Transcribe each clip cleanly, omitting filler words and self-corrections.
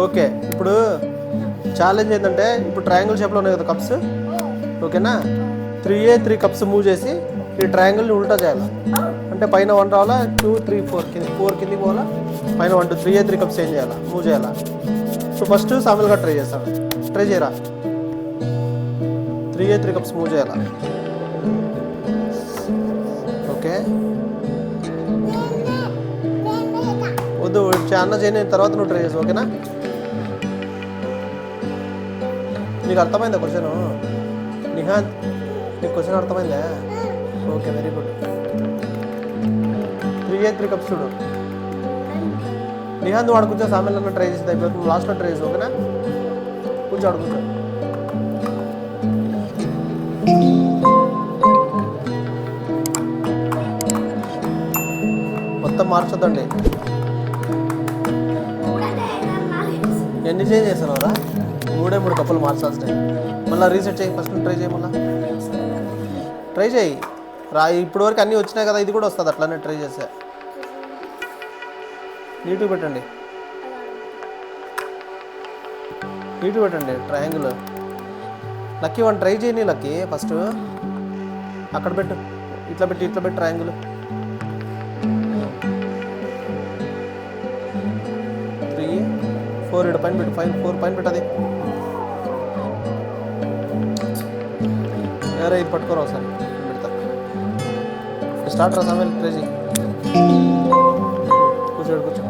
Okay, ఇప్పుడు challenge ఏంటంటే ఇప్పుడు ట్రయాంగిల్ షేప్లో ఉన్నాయి కదా కప్స్, ఓకేనా? 3A 3 కప్స్ మూవ్ చేసి ఈ ట్రయాంగిల్ని ఉల్టా చేయాలి. అంటే పైన 1 రావాలా, 2 3 4 కిందికి పోవాలా, పైన 1 2 3A 3 కప్స్ ఏం చేయాలా, మూవ్ చేయాలా. సో ఫస్ట్ సామిల్గా ట్రై చేస్తాను. ట్రై చేయరా. 3A 3 కప్స్ మూవ్ చేయాలా. ఓకే, వద్దు అన్న చేయని తర్వాత నువ్వు ట్రై చేసి, ఓకేనా? నీకు అర్థమైందా క్వశ్చన్? నిహాంత్, నీకు క్వశ్చన్ అర్థమైందా? Okay, very good. 3A 3 cups చూడు. నిహాంత్ వాడు కొంచెం సామెల్లో ట్రై చేసి అయిపోతుంది, నువ్వు లాస్ట్లో ట్రై చేసి, ఓకేనా? కొంచెం అడుగుతా. మొత్తం మార్చొద్దండి. ఎన్ని చేంజ్ చేస్తున్నారా? 3 కప్పులు మార్చాల్సినాయి. మళ్ళీ రీసెట్ చేయి, ఫస్ట్ ట్రై చేయి, మళ్ళీ ట్రై చేయి. ఇప్పుడు వరకు అన్నీ వచ్చినాయి కదా, ఇది కూడా వస్తుంది అట్లానే ట్రై చేస్తే. నీట్గా పెట్టండి, నీట్గా పెట్టండి ట్రయాంగిల్. లక్కీ వన్ ట్రై చేయని లక్కీ, ఫస్ట్ అక్కడ పెట్టు, ఇట్లా పెట్టి ట్రయాంగిల్. 3 4 ఇటు పైన పెట్టు, 4 పైన పెట్టది. వేరే ఇది పట్టుకోరా ఒకసారి పెడతా. స్టార్ట్ రా సమయం, ట్రై చేయి. కూర్చో.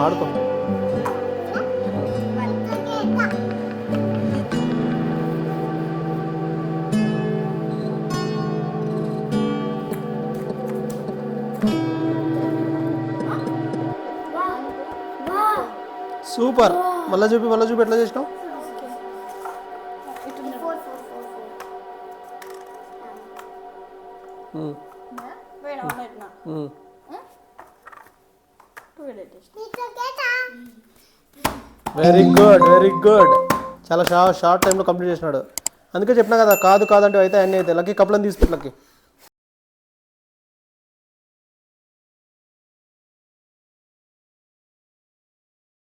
ఆడుకో. సూపర్. మళ్ళీ చూపి ఎట్లా చేసినావు. Very good. చాలా షార్ట్ టైంలో కంప్లీట్ చేసినాడు. అందుకే చెప్పినా కదా, కాదు అంటే అయితే అన్నీ అయితే. లక్కీ కప్పులను తీసుకుంటు లక్కీ.